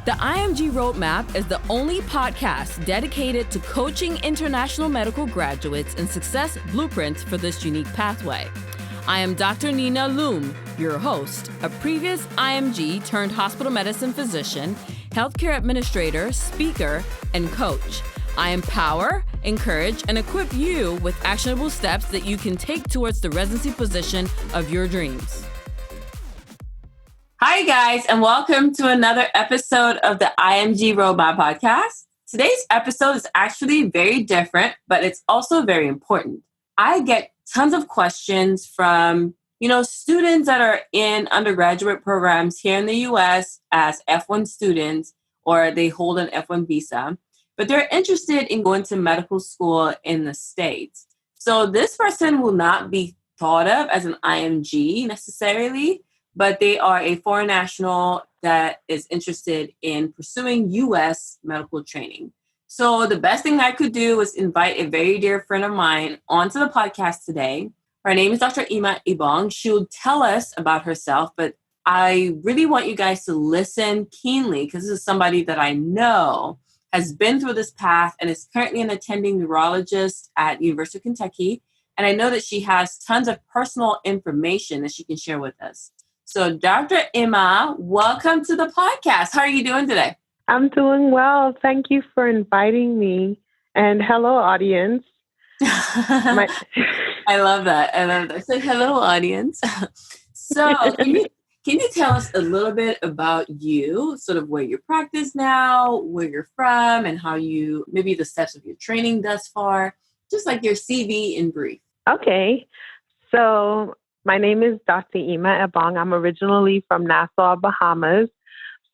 The IMG Roadmap is the only podcast dedicated to coaching international medical graduates in success blueprints for this unique pathway. I am Dr. Nina Loom, your host, a previous IMG turned hospital medicine physician, healthcare administrator, speaker, and coach. I empower, encourage, and equip you with actionable steps that you can take towards the residency position of your dreams. Hi, guys, and welcome to another episode of the IMG Roadmap podcast. Today's episode is actually very different, but it's also very important. I get tons of questions from, students that are in undergraduate programs here in the U.S. as F1 students, or they hold an F1 visa, but they're interested in going to medical school in the States. So this person will not be thought of as an IMG necessarily, but they are a foreign national that is interested in pursuing U.S. medical training. So the best thing I could do was invite a very dear friend of mine onto the podcast today. Her name is Dr. Ima Ebong. She'll tell us about herself, but I really want you guys to listen keenly because this is somebody that I know has been through this path and is currently an attending neurologist at University of Kentucky. And I know that she has tons of personal information that she can share with us. So Dr. Ima, welcome to the podcast. How are you doing today? I'm doing well. Thank you for inviting me. And hello, audience. I love that. So hello, audience. So can you tell us a little bit about you, sort of where you practice now, where you're from, and how you, maybe the steps of your training thus far, just like your CV in brief. Okay. So my name is Dr. Ima Ebong. I'm originally from Nassau, Bahamas.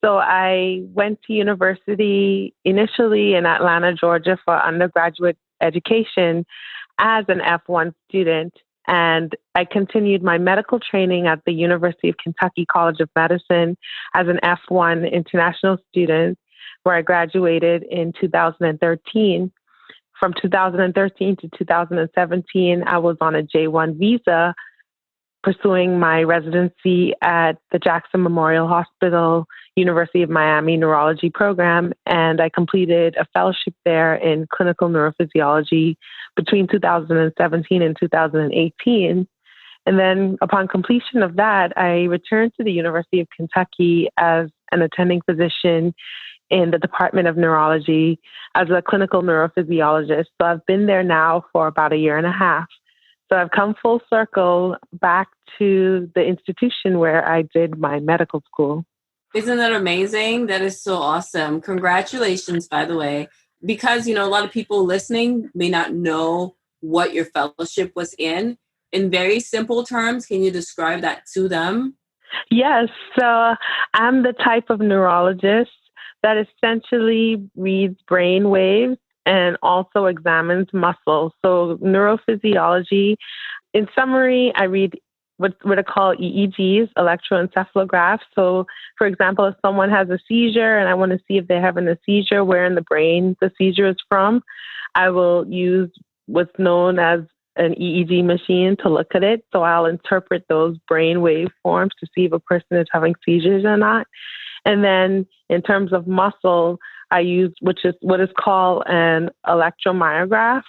So I went to university initially in Atlanta, Georgia for undergraduate education as an F1 student. And I continued my medical training at the University of Kentucky College of Medicine as an F1 international student, where I graduated in 2013. From 2013 to 2017, I was on a J1 visa pursuing my residency at the Jackson Memorial Hospital, University of Miami Neurology program, and I completed a fellowship there in clinical neurophysiology between 2017 and 2018. And then upon completion of that, I returned to the University of Kentucky as an attending physician in the Department of Neurology as a clinical neurophysiologist. So I've been there now for about a year and a half. So I've come full circle back to the institution where I did my medical school. Isn't that amazing? That is so awesome. Congratulations, by the way, because, a lot of people listening may not know what your fellowship was in. In very simple terms, can you describe that to them? Yes. So I'm the type of neurologist that essentially reads brain waves and also examines muscle. So neurophysiology, in summary, I read what I call EEGs, electroencephalographs. So, for example, if someone has a seizure and I want to see if they're having a seizure, where in the brain the seizure is from, I will use what's known as an EEG machine to look at it. So I'll interpret those brain wave forms to see if a person is having seizures or not. And then in terms of muscle, I use what is called an electromyograph,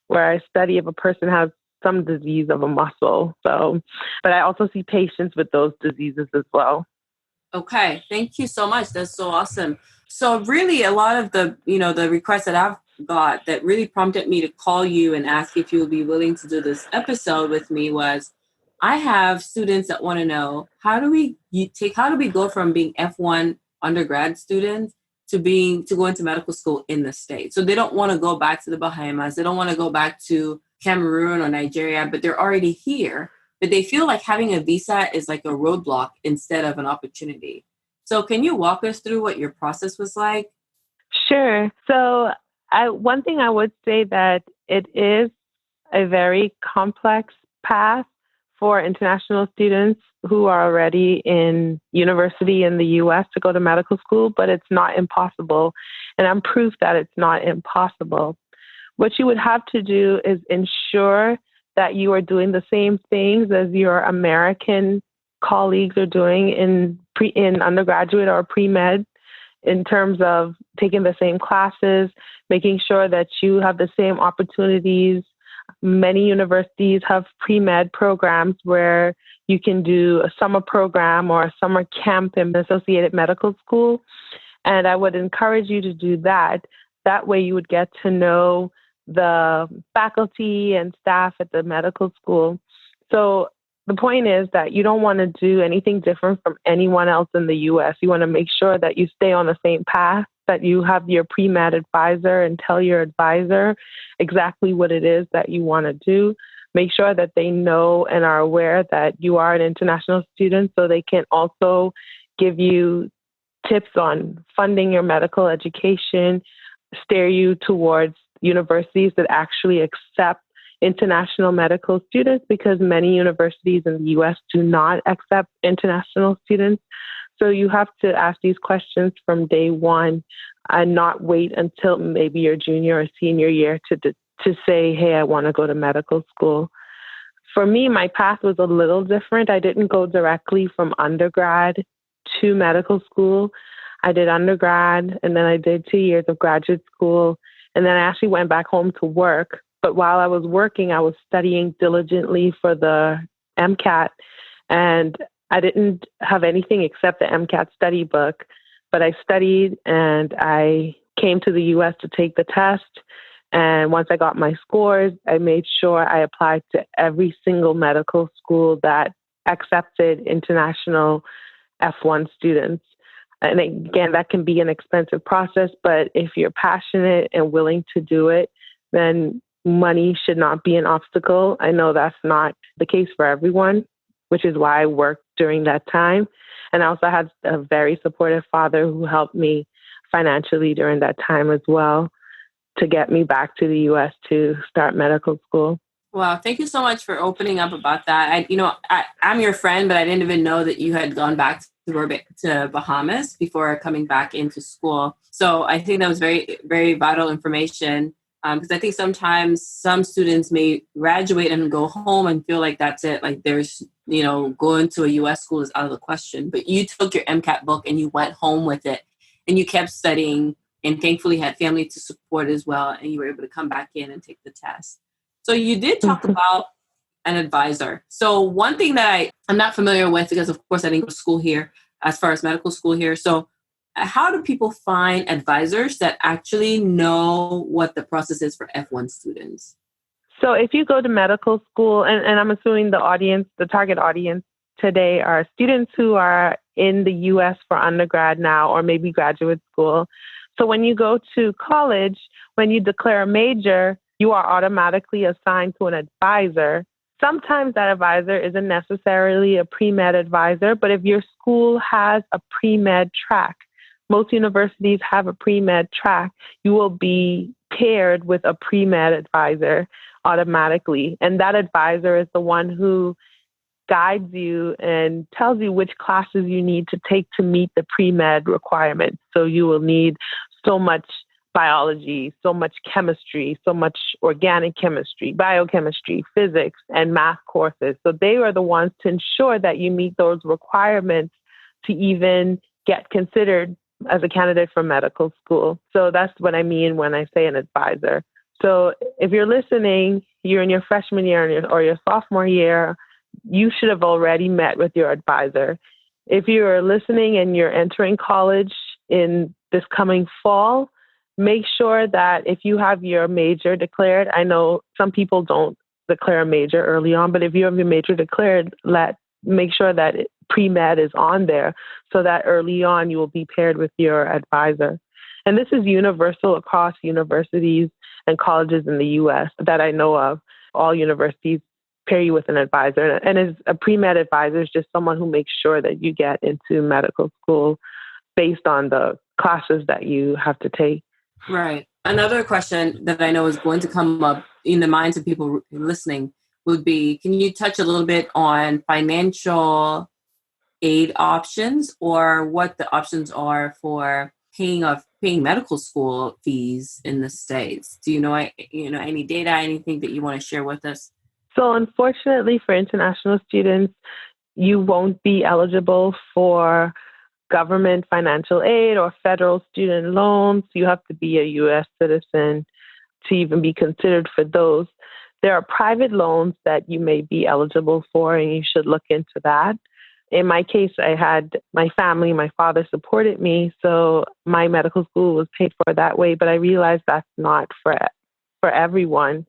where I study if a person has some disease of a muscle. So, but I also see patients with those diseases as well. Okay. Thank you so much. That's so awesome. So really a lot of the requests that I've got that really prompted me to call you and ask if you would be willing to do this episode with me was, I have students that want to know, how do we go from being F1 undergrad students to go into medical school in the States? So they don't want to go back to the Bahamas. They don't want to go back to Cameroon or Nigeria, but they're already here. But they feel like having a visa is like a roadblock instead of an opportunity. So can you walk us through what your process was like? Sure. So one thing I would say that it is a very complex path for international students who are already in university in the U.S. to go to medical school, but it's not impossible. And I'm proof that it's not impossible. What you would have to do is ensure that you are doing the same things as your American colleagues are doing in undergraduate or pre-med. in terms of taking the same classes, making sure that you have the same opportunities. Many universities have pre-med programs where you can do a summer program or a summer camp in an associated medical school. And I would encourage you to do that. That way you would get to know the faculty and staff at the medical school. So the point is that you don't want to do anything different from anyone else in the U.S. You want to make sure that you stay on the same path, that you have your pre-med advisor and tell your advisor exactly what it is that you want to do. Make sure that they know and are aware that you are an international student so they can also give you tips on funding your medical education, steer you towards universities that actually accept international medical students, because many universities in the U.S. do not accept international students. So you have to ask these questions from day one and not wait until maybe your junior or senior year to say, hey, I want to go to medical school. For me, my path was a little different. I didn't go directly from undergrad to medical school. I did undergrad, and then I did 2 years of graduate school, and then I actually went back home to work. But while I was working, I was studying diligently for the MCAT, and I didn't have anything except the MCAT study book, but I studied and I came to the U.S. to take the test. And once I got my scores, I made sure I applied to every single medical school that accepted international F1 students. And again, that can be an expensive process, but if you're passionate and willing to do it, then money should not be an obstacle. I know that's not the case for everyone, which is why I worked during that time. And I also had a very supportive father who helped me financially during that time as well to get me back to the U.S. to start medical school. Wow, thank you so much for opening up about that. I'm your friend, but I didn't even know that you had gone back to Bahamas before coming back into school. So I think that was very, very vital information, because I think sometimes some students may graduate and go home and feel like that's it. Like there's, going to a U.S. school is out of the question. But you took your MCAT book and you went home with it and you kept studying, and thankfully had family to support as well. And you were able to come back in and take the test. So you did talk about an advisor. So one thing that I'm not familiar with, because of course I didn't go to school here, as far as medical school here. So how do people find advisors that actually know what the process is for F1 students? So if you go to medical school, and I'm assuming the target audience today are students who are in the U.S. for undergrad now, or maybe graduate school. So when you go to college, when you declare a major, you are automatically assigned to an advisor. Sometimes that advisor isn't necessarily a pre-med advisor, but if your school has a pre-med track, most universities have a pre-med track, you will be paired with a pre-med advisor automatically. And that advisor is the one who guides you and tells you which classes you need to take to meet the pre-med requirements. So you will need so much biology, so much chemistry, so much organic chemistry, biochemistry, physics, and math courses. So they are the ones to ensure that you meet those requirements to even get considered as a candidate for medical school. So that's what I mean when I say an advisor. So if you're listening, you're in your freshman year or your sophomore year, you should have already met with your advisor. If you're listening and you're entering college in this coming fall, make sure that if you have your major declared, I know some people don't declare a major early on, but if you have your major declared, make sure that pre-med is on there so that early on you will be paired with your advisor. And this is universal across universities and colleges in the U.S. that I know of. All universities pair you with an advisor. And as a pre-med advisor is just someone who makes sure that you get into medical school based on the classes that you have to take. Right. Another question that I know is going to come up in the minds of people listening would be, can you touch a little bit on financial aid options, or what the options are for paying medical school fees in the States? Do you know any data, anything that you want to share with us? So unfortunately for international students, you won't be eligible for government financial aid or federal student loans. You have to be a U.S. citizen to even be considered for those. There are private loans that you may be eligible for, and you should look into that. In my case, I had my family, my father supported me, so my medical school was paid for that way, but I realized that's not for everyone.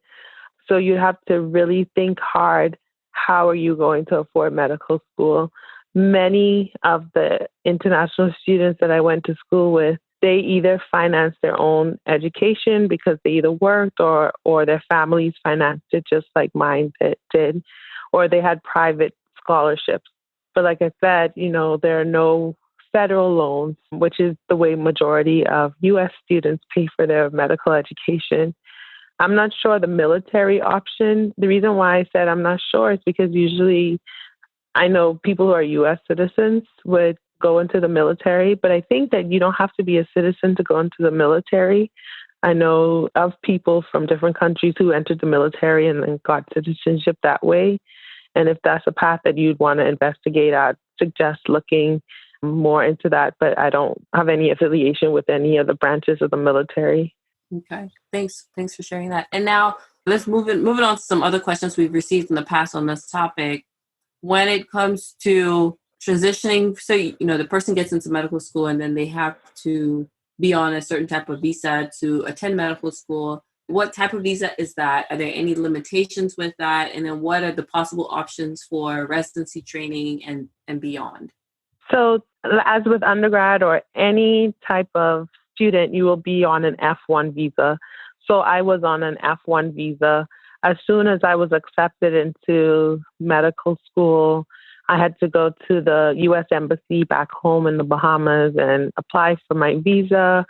So you have to really think hard, how are you going to afford medical school? Many of the international students that I went to school with, they either financed their own education because they either worked or their families financed it just like mine did, or they had private scholarships. But like I said, there are no federal loans, which is the way majority of U.S. students pay for their medical education. I'm not sure the military option. The reason why I said I'm not sure is because usually I know people who are U.S. citizens would go into the military, but I think that you don't have to be a citizen to go into the military. I know of people from different countries who entered the military and then got citizenship that way. And if that's a path that you'd want to investigate, I'd suggest looking more into that. But I don't have any affiliation with any of the branches of the military. Okay. Thanks for sharing that. And now let's move it on to some other questions we've received in the past on this topic. When it comes to transitioning, so, the person gets into medical school and then they have to be on a certain type of visa to attend medical school. What type of visa is that? Are there any limitations with that? And then what are the possible options for residency training and beyond? So as with undergrad or any type of student, you will be on an F1 visa. So I was on an F1 visa. As soon as I was accepted into medical school, I had to go to the U.S. Embassy back home in the Bahamas and apply for my visa.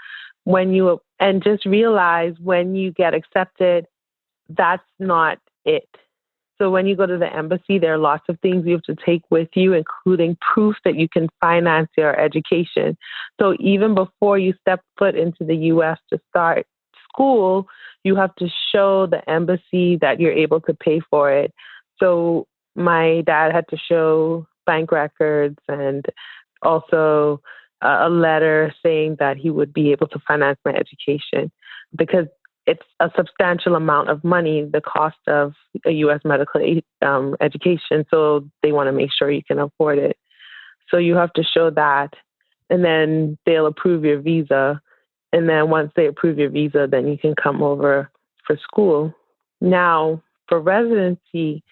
And just realize when you get accepted, that's not it. So when you go to the embassy, there are lots of things you have to take with you, including proof that you can finance your education. So even before you step foot into the U.S. to start school, you have to show the embassy that you're able to pay for it. So my dad had to show bank records and also a letter saying that he would be able to finance my education, because it's a substantial amount of money, the cost of a U.S. medical education. So they want to make sure you can afford it. So you have to show that, and then they'll approve your visa. And then once they approve your visa, then you can come over for school. Now, for residency,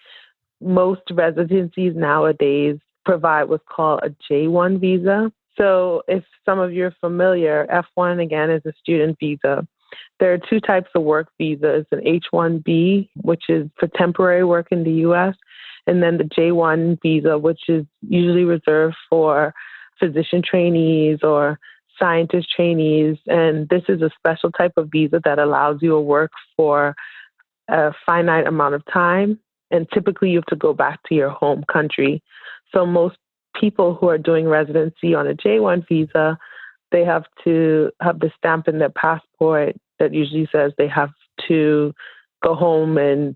most residencies nowadays provide what's called a J1 visa. So if some of you are familiar, F1, again, is a student visa. There are two types of work visas, an H-1B, which is for temporary work in the U.S., and then the J-1 visa, which is usually reserved for physician trainees or scientist trainees. And this is a special type of visa that allows you to work for a finite amount of time. And typically you have to go back to your home country. So most people who are doing residency on a J-1 visa, they have to have the stamp in their passport that usually says they have to go home and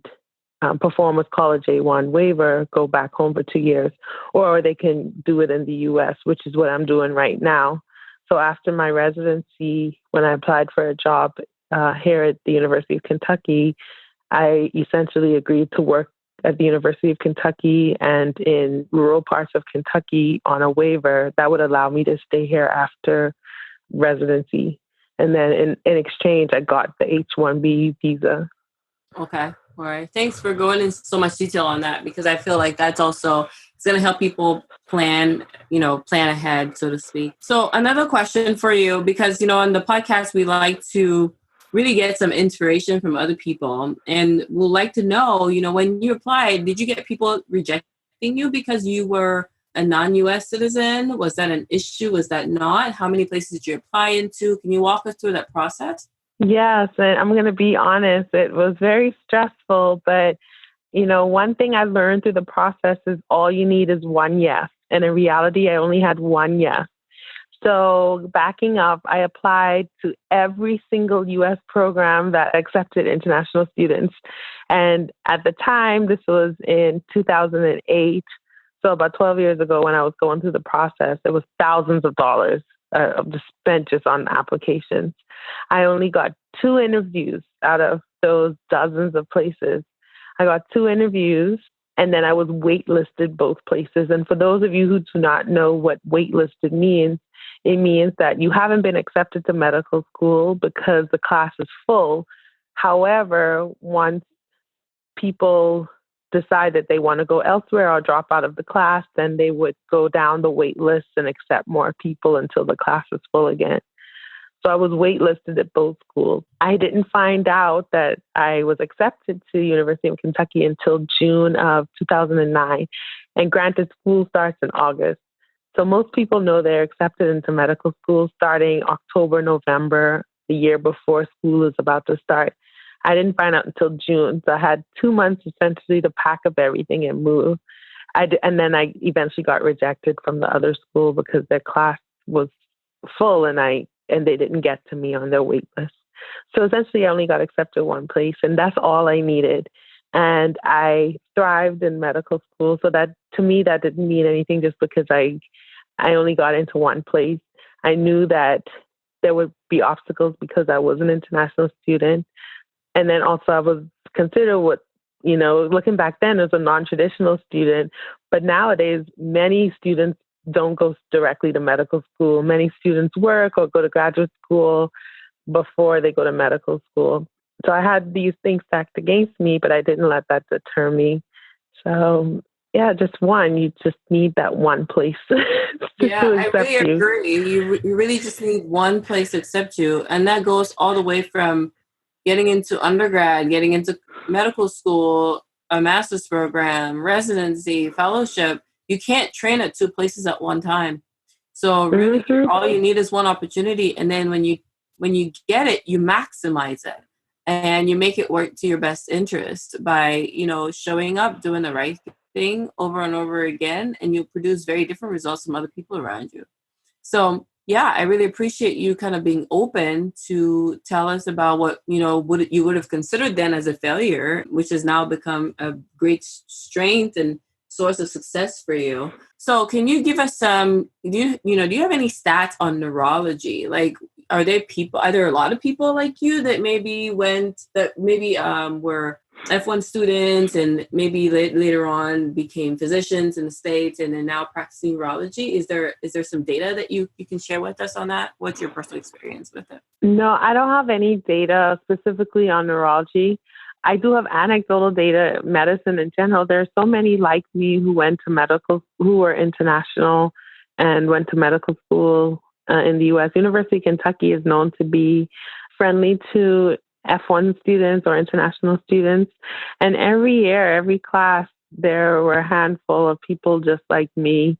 perform what's called a J-1 waiver, go back home for 2 years, or they can do it in the U.S., which is what I'm doing right now. So after my residency, when I applied for a job here at the University of Kentucky, I essentially agreed to work at the University of Kentucky and in rural parts of Kentucky on a waiver that would allow me to stay here after residency. And then in exchange, I got the H-1B visa. Okay. All right. Thanks for going into so much detail on that, because I feel like that's also, it's going to help people plan ahead, so to speak. So another question for you, because, on the podcast, we like to really get some inspiration from other people, and we'll like to know, when you applied, did you get people rejecting you because you were a non-U.S. citizen? Was that an issue? Was that not? How many places did you apply into? Can you walk us through that process? Yes, and I'm going to be honest, it was very stressful, but, one thing I learned through the process is all you need is one yes. And in reality, I only had one yes. So backing up, I applied to every single U.S. program that accepted international students. And at the time, this was in 2008. So about 12 years ago, when I was going through the process, it was thousands of dollars just spent just on applications. I only got 2 interviews out of those dozens of places. I got 2 interviews, and then I was waitlisted both places. And for those of you who do not know what waitlisted means, it means that you haven't been accepted to medical school because the class is full. However, once people decide that they want to go elsewhere or drop out of the class, then they would go down the wait list and accept more people until the class is full again. So I was waitlisted at both schools. I didn't find out that I was accepted to University of Kentucky until June of 2009. And granted, school starts in August. So most people know they're accepted into medical school starting October, November, the year before school is about to start. I didn't find out until June. So I had 2 months essentially to pack up everything and move. And then I eventually got rejected from the other school because their class was full and they didn't get to me on their wait list. So essentially I only got accepted one place, and that's all I needed. And I thrived in medical school. So that, to me, that didn't mean anything just because I only got into one place. I knew that there would be obstacles because I was an international student. And then also I was considered looking back then as a non-traditional student. But nowadays, many students don't go directly to medical school. Many students work or go to graduate school before they go to medical school. So I had these things stacked against me, but I didn't let that deter me. So yeah, you just need that one place Yeah, to I accept really you. agree. You really just need one place to accept you. And that goes all the way from getting into undergrad, getting into medical school, a master's program, residency, fellowship. You can't train at 2 places at one time. So really, all you need is one opportunity. And then when you get it, you maximize it. And you make it work to your best interest by, showing up, doing the right thing over and over again, and you produce very different results from other people around you. So yeah, I really appreciate you kind of being open to tell us about what, you would have considered then as a failure, which has now become a great strength and source of success for you. So can you give us do you have any stats on neurology? Like, are there a lot of people like you that maybe were F1 students and maybe later on became physicians in the States and then now practicing neurology? Is there some data that you can share with us on that? What's your personal experience with it? No, I don't have any data specifically on neurology. I do have anecdotal data, medicine in general. There are so many like me who were international and went to medical school in the U.S. University of Kentucky is known to be friendly to F1 students or international students. And every year, every class, there were a handful of people just like me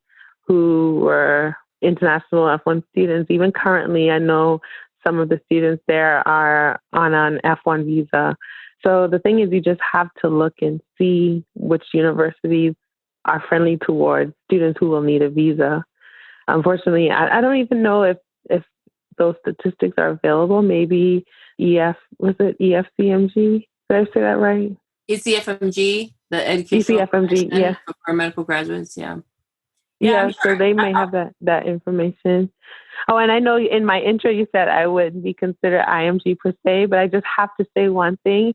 who were international F1 students. Even currently, I know some of the students there are on an F1 visa. So the thing is, you just have to look and see which universities are friendly towards students who will need a visa. Unfortunately, I don't even know if those statistics are available. Maybe EFCMG? Did I say that right? ECFMG, the Educational ECFMG, yes. For medical graduates, yeah. Yeah, so they may have that information. Oh, and I know in my intro you said I would be considered IMG per se, but I just have to say one thing.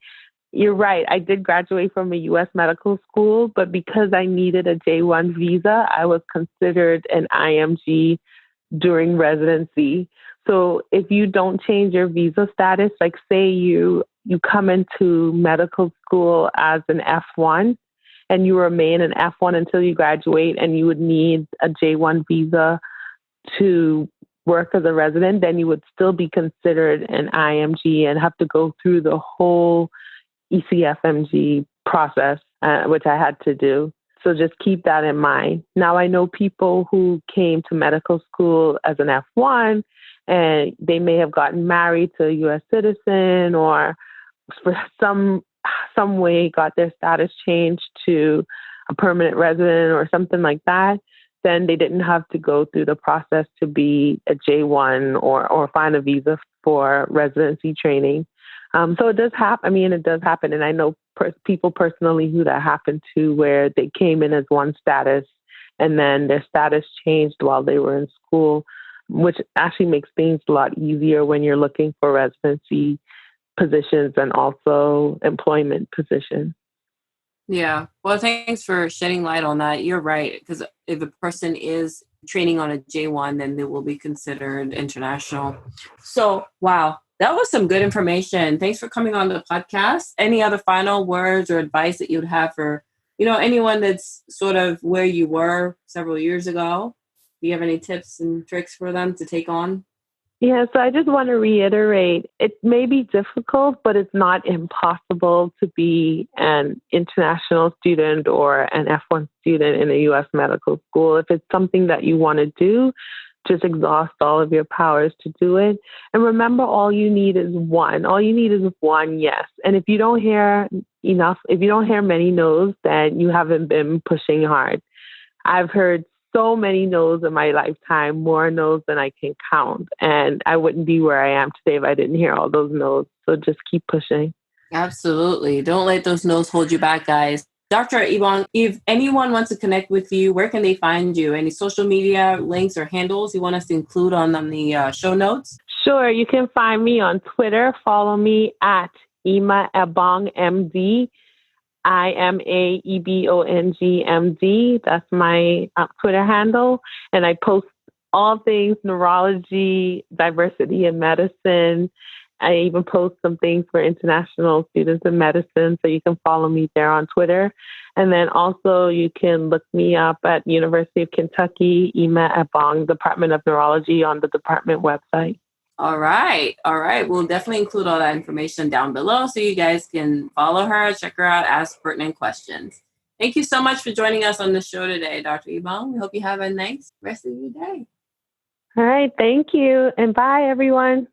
You're right. I did graduate from a U.S. medical school, but because I needed a J1 visa, I was considered an IMG during residency. So if you don't change your visa status, like say you come into medical school as an F1 and you remain an F1 until you graduate and you would need a J1 visa to work as a resident, then you would still be considered an IMG and have to go through the whole ECFMG process, which I had to do. So just keep that in mind. Now, I know people who came to medical school as an F1 and they may have gotten married to a U.S. citizen or for some way got their status changed to a permanent resident or something like that. Then they didn't have to go through the process to be a J1 or find a visa for residency training. So it does happen. It does happen. And I know people personally who that happened to, where they came in as one status and then their status changed while they were in school, which actually makes things a lot easier when you're looking for residency positions and also employment positions. Yeah. Well, thanks for shedding light on that. You're right. Because if a person is training on a J1, then they will be considered international. So, wow, that was some good information. Thanks for coming on the podcast. Any other final words or advice that you'd have for, anyone that's sort of where you were several years ago? Do you have any tips and tricks for them to take on? Yeah, so I just want to reiterate, it may be difficult, but it's not impossible to be an international student or an F1 student in a U.S. medical school. If it's something that you want to do, just exhaust all of your powers to do it. And remember, all you need is one. All you need is one yes. And if you don't hear enough, if you don't hear many no's, then you haven't been pushing hard. I've heard so many no's in my lifetime, more no's than I can count. And I wouldn't be where I am today if I didn't hear all those no's. So just keep pushing. Absolutely. Don't let those no's hold you back, guys. Dr. Ebong, if anyone wants to connect with you, where can they find you? Any social media links or handles you want us to include on the show notes? Sure. You can find me on Twitter. Follow me at Ima Ebong, MD. IMA EBONG MD. That's my Twitter handle. And I post all things neurology, diversity in medicine. I even post some things for international students in medicine. So you can follow me there on Twitter. And then also you can look me up at University of Kentucky, Ima Ebong, Department of Neurology on the department website. All right. We'll definitely include all that information down below so you guys can follow her, check her out, ask pertinent questions. Thank you so much for joining us on the show today, Dr. Ebong. We hope you have a nice rest of your day. All right. Thank you. And bye, everyone.